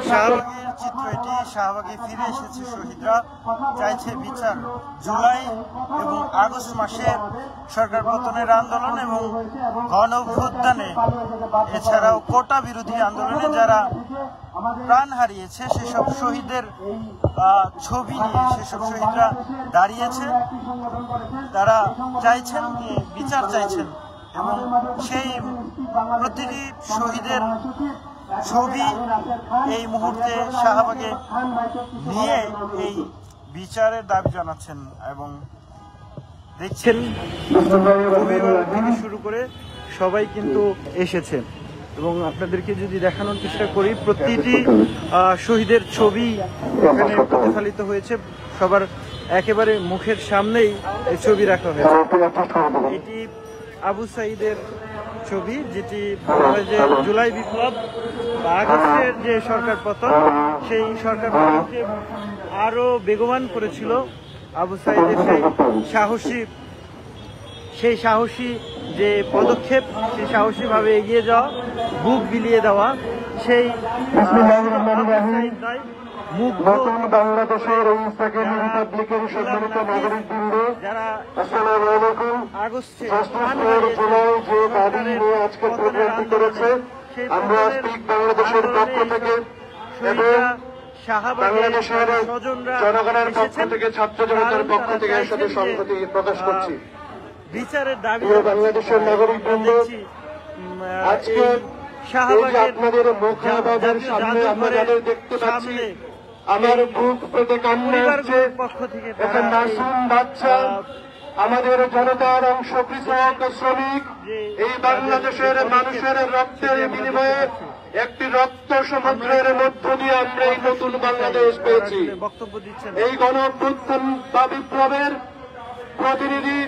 শাহবাগের চিত্র এটি। শাহবাগে ফিরে এসেছে শহীদরা, চাইছে বিচার। জুলাই এবং আগস্ট মাসে সরকার পতনের আন্দোলন এবং গণ অভ্যুত্থানে, এছাড়াও কোটা বিরোধী আন্দোলনে যারা প্রাণ হারিয়েছে সেসব শহীদের ছবি নিয়ে সেসব শহীদরা দাঁড়িয়েছে। তারা চাইছেন, বিচার চাইছেন, এবং সেই প্রতিটি শহীদের ছবি এই মুহূর্তে শাহবাগে নিয়ে এই বিচারের দাবি জানাচ্ছেন। এবং দেখছেন অভিভাবক থেকে শুরু করে সবাই কিন্তু এসেছেন। এবং আপনাদেরকে যদি দেখানোর চেষ্টা করি, প্রতিটি শহীদের ছবি এখানে প্রতিফলিত হয়েছে, সবার একেবারে মুখের সামনেই এই ছবি রাখা হয়েছে। এটি আবু সাঈদের ছবি, যেটি বলা হয় যে জুলাই বিপ্লব বা আগস্টের যে সরকার পতন, সেই সরকার পতনকে আরো বেগবান করেছিল আবু সাঈদের সেই সাহসী যে পদক্ষেপ, সেই সাহসী ভাবে এগিয়ে যাওয়া, বুক বিলিয়ে দেওয়া, সেই নতুন বাংলাদেশের এই সেকেন্ড রিপাবলিকের সম্মানিত নাগরিকবৃন্দ, আসসালামু আলাইকুম। 6 জুলাই যে দাবি নিয়ে আজকে প্রোগ্রামটি করেছে, আমরা স্পিক বাংলাদেশের পক্ষ থেকে এবং বাংলাদেশের জনগণের পক্ষ থেকে, ছাত্র জনতার পক্ষ থেকে এর সাথে সংহতি প্রকাশ করছি। বিচারের দাবি বাংলাদেশের নাগরিকবৃন্দ, আজকে আপনাদের মুখাবাদের সামনে আমরা যাদের দেখতে পাচ্ছি, আমার বুক পেটে কান্না হচ্ছে। একটা মাসুম বাচ্চা, আমাদের জনতার অংশ, কৃষক, শ্রমিক, এই বাংলাদেশের মানুষের রক্তের বিনিময়ে একটি রক্ত সমুদ্রের মধ্য দিয়ে আমরা এই নতুন বাংলাদেশ পেয়েছি। এই গণ অভ্যুত্থান বা বিপ্লবের প্রতিনিধি,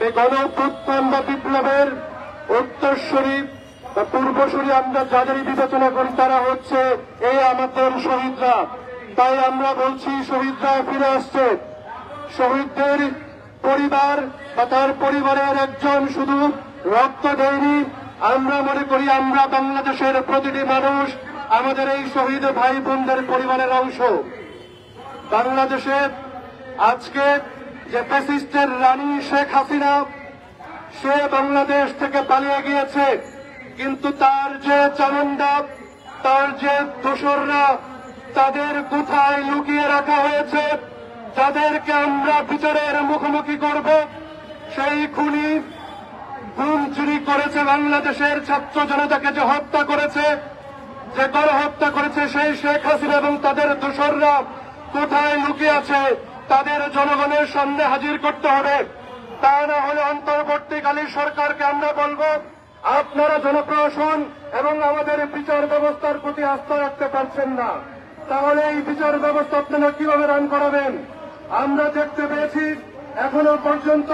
এই গণ অভ্যুত্থান বা বিপ্লবের উত্তরসূরি বা পূর্বসূরি আমরা যাদেরই বিবেচনা করি, তারা হচ্ছে এই আমাদের শহীদরা। তাই আমরা বলছি, শহীদরা ফিরে আসছে। শহীদদের পরিবার বা তার পরিবারের একজন শুধু রক্ত দেয়নি, আমরা মনে করি আমরা বাংলাদেশের প্রতিটি মানুষ আমাদের এই শহীদ ভাই বোনদের পরিবারের অংশ। বাংলাদেশে আজকে যে ফ্যাসিস্টের রানী শেখ হাসিনা, সে বাংলাদেশ থেকে পালিয়ে গিয়েছে, কিন্তু তার যে চামুন্ডা, তার যে দোসররা, তাদের কোথায় লুকিয়ে রাখা হয়েছে, যাদেরকে আমরা বিচারের মুখোমুখি করব। সেই খুনি খুন চুরি করেছে, বাংলাদেশের ছাত্র জনতাকে যে হত্যা করেছে, যে গণহত্যা করেছে, সেই শেখ হাসিনা এবং তাদের দোসররা কোথায় লুকিয়ে আছে, তাদের জনগণের সামনে হাজির করতে হবে। তা না হলে অন্তর্বর্তীকালীন সরকারকে আমরা বলবো, আপনারা জনপ্রশাসন এবং আমাদের বিচার ব্যবস্থার প্রতি আস্থা রাখতে পারছেন না, তাহলে এই বিচার ব্যবস্থা আপনারা কিভাবে রান করাবেন? আমরা দেখতে পেয়েছি এখনো পর্যন্ত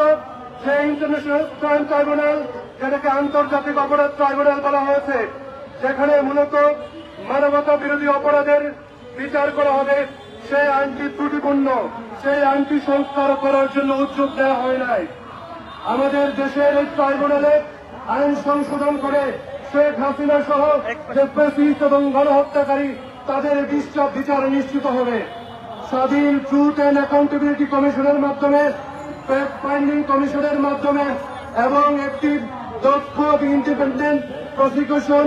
যে ইন্টারন্যাশনাল ক্রাইম ট্রাইব্যুনাল, যেটাকে আন্তর্জাতিক অপরাধ ট্রাইব্যুনাল বলা হয়েছে, সেখানে মূলত মানবতা বিরোধী অপরাধের বিচার করা হবে, সেই আইনটি ত্রুটিপূর্ণ, সেই আইনটি সংস্কার করার জন্য উদ্যোগ নেওয়া হয় নাই। আমাদের দেশের এই ট্রাইব্যুনালে আইন সংশোধন করে শেখ হাসিনা সহ যে ফ্যাসিস্ট এবং গণহত্যাকারী, তাদের বিচার নিশ্চিত হবে। স্বাধীন ট্রুথ অ্যান্ড অ্যাকাউন্টেবিলিটি কমিশনের মাধ্যমে, ফ্যাক্ট ফাইন্ডিং কমিশনের মাধ্যমে এবং একটি দক্ষ ইন্ডিপেন্ডেন্ট প্রসিকিউশন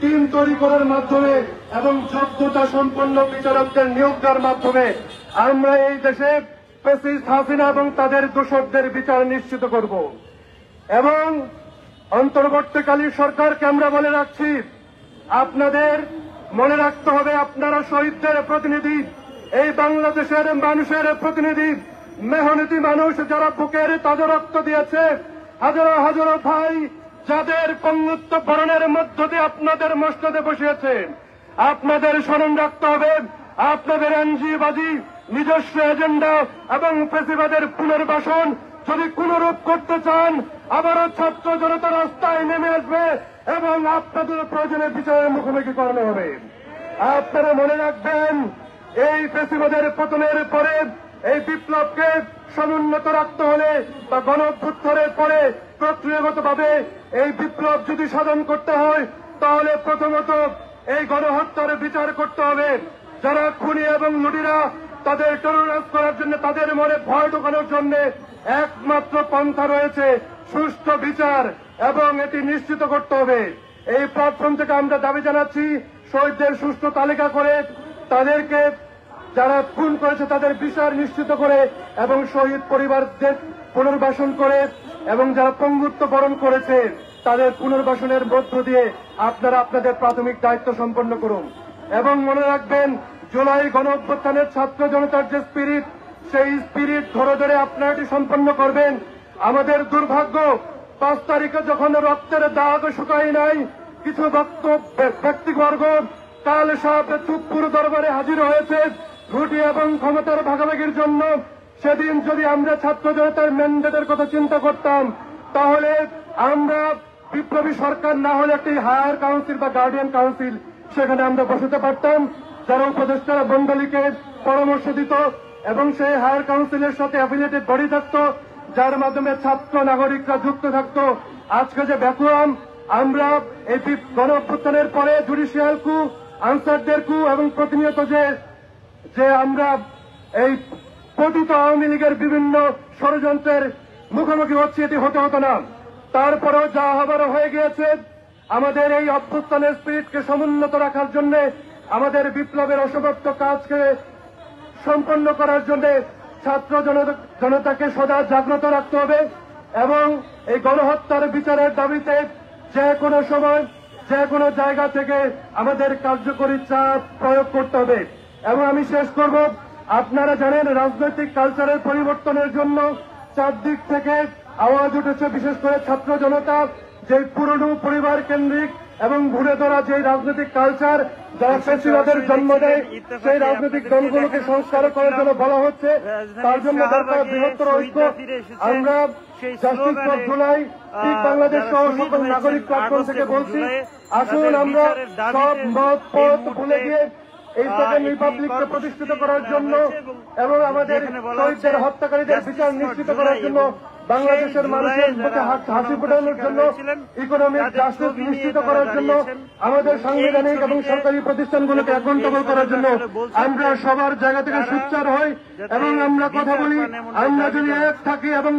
টিম তৈরি করার মাধ্যমে এবং যোগ্যতা সম্পন্ন বিচারকদের নিয়োগ দেওয়ার মাধ্যমে আমরা এই দেশে ফ্যাসিস্ট হাসিনা এবং তাদের দোষরদের বিচার নিশ্চিত করব। এবং অন্তর্বর্তীকালীন সরকারকে আমরা বলে রাখছি, আপনাদের মনে রাখতে হবে, আপনারা শহীদদের প্রতিনিধি, এই বাংলাদেশের মানুষের প্রতিনিধি, মেহনতি মানুষ, যারা বুকের তাজা রক্ত দিয়েছে, হাজারো হাজারো ভাই যাদের পঙ্গুত্ব বরণের মধ্য দিয়ে আপনাদের মসনদে বসিয়েছে। আপনাদের স্মরণ রাখতে হবে, আপনাদের এনজিবাজি, নিজস্ব এজেন্ডা এবং ফ্যাসিবাদের পুনর্বাসন যদি কোনরূপ করতে চান, আবারও ছাত্র জনতা রাস্তায় নেমে আসবে এবং আপনাদের প্রয়োজনে বিচারের মুখোমুখি করানো হবে। আপনারা মনে রাখবেন, এই ফ্যাসিবাদের পতনের পরে এই বিপ্লবকে সমুন্নত রাখতে হলে বা গণ অভ্যুত্থানের পরে প্রক্রিয়াগতভাবে এই বিপ্লব যদি সাধন করতে হয়, তাহলে প্রথমত এই গণহত্যার বিচার করতে হবে। যারা খুনি এবং লুটিরা তাদের টেরোরাইজ করার জন্য, তাদের মনে ভয় ঢোকানোর জন্য একমাত্র পন্থা রয়েছে সুষ্ঠু বিচার, এবং এটি নিশ্চিত করতে হবে। এই প্ল্যাটফর্ম থেকে আমরা দাবি জানাচ্ছি শহীদদের সুষ্ঠু তালিকা করে, তাদেরকে যারা খুন করেছে তাদের বিচার নিশ্চিত করে এবং শহীদ পরিবারদের পুনর্বাসন করে, এবং যারা পঙ্গুত্ব বরণ করেছে তাদের পুনর্বাসনের মধ্য দিয়ে আপনারা আপনাদের প্রাথমিক দায়িত্ব সম্পন্ন করুন। এবং মনে রাখবেন, জুলাই গণ অভ্যুত্থানের ছাত্র জনতার যে স্পিরিট, সেই স্পিরিট ধরে ধরে আপনারা এটি সম্পন্ন করবেন। আমাদের দুর্ভাগ্য, 5 তারিখে যখন রক্তের দাগ শুকায় নাই, কিছু ব্যক্তিবর্গ কাল সাহেবের চুপপুর দরবারে হাজির হয়েছে রুটি এবং ক্ষমতার ভাগাভাগির জন্য। সেদিন যদি আমরা ছাত্র জনতার ম্যান্ডেটের কথা চিন্তা করতাম, তাহলে আমরা বিপ্লবী সরকার না হলে একটি হায়ার কাউন্সিল বা গার্ডিয়ান কাউন্সিল সেখানে আমরা বসাতে পারতাম, যারা উপদেষ্টারা মন্ডলীকে পরামর্শ দিত, এবং সেই হায়ার কাউন্সিলের সাথে অ্যাফিলিয়েটেড বডি থাকত, যার মাধ্যমে ছাত্র নাগরিকরা যুক্ত থাকত। আজকে যে ভ্যাকুয়াম, আমরা এই গণ অভ্যুত্থানের পরে জুডিশিয়াল কু, আনসারদের কু, এবং প্রতিনিয়ত যে আমরা এই পতিত আওয়ামী লীগের বিভিন্ন ষড়যন্ত্রের মুখোমুখি হচ্ছে, এটি হতে হতো না। তারপরেও যা হবার হয়ে গিয়েছে, আমাদের এই অভ্যুত্থানের স্পিরিটকে সমুন্নত রাখার জন্য, আমাদের বিপ্লবের অসমাপ্ত কাজকে সম্পন্ন করার জন্য ছাত্র জনতাকে সদা জাগ্রত রাখতে হবে, এবং এই গণহত্যার বিচারের দাবিতে যে কোনো সময় যে কোনো জায়গা থেকে আমাদের কার্যকরী চাপ প্রয়োগ করতে হবে। এবং আমি শেষ করব, আপনারা জানেন রাজনৈতিক কালচারের পরিবর্তনের জন্য চারদিক থেকে আওয়াজ উঠেছে, বিশেষ করে ছাত্র জনতা, যে পুরনো পরিবার কেন্দ্রিক এবং ঘুরে ধরা যে রাজনৈতিক কালচার যারা ফ্যাসিবাদের জন্ম দেয়, সেই রাজনৈতিক দলগুলোকে সংস্কার করার জন্য বলা হচ্ছে। তার জন্য দরকার বৃহত্তর ঐক্য। আমরা জাস্টিস ফর জুলাই, ঠিক বাংলাদেশ সহ সকল নাগরিক প্ল্যাটফর্ম থেকে বলছি, আসুন আমরা সব মত পথ ভুলে গিয়ে এই সেকেন্ড রিপাবলিককে প্রতিষ্ঠিত করার জন্য এবং আমাদের শহীদদের হত্যাকারীদের বিচার নিশ্চিত করার জন্য, বাংলাদেশের মানুষের মুখে হাসি ফোটানোর জন্য, ইকোনমিক জাস্টিস নিশ্চিত করার জন্য, আমাদের সাংবিধানিক এবং সরকারি প্রতিষ্ঠানগুলোকে অ্যাকাউন্টেবল করার জন্য আমরা সবার জায়গা থেকে সোচ্চার হই এবং আমরা কথা বলি। আমরা যদি এক থাকি এবং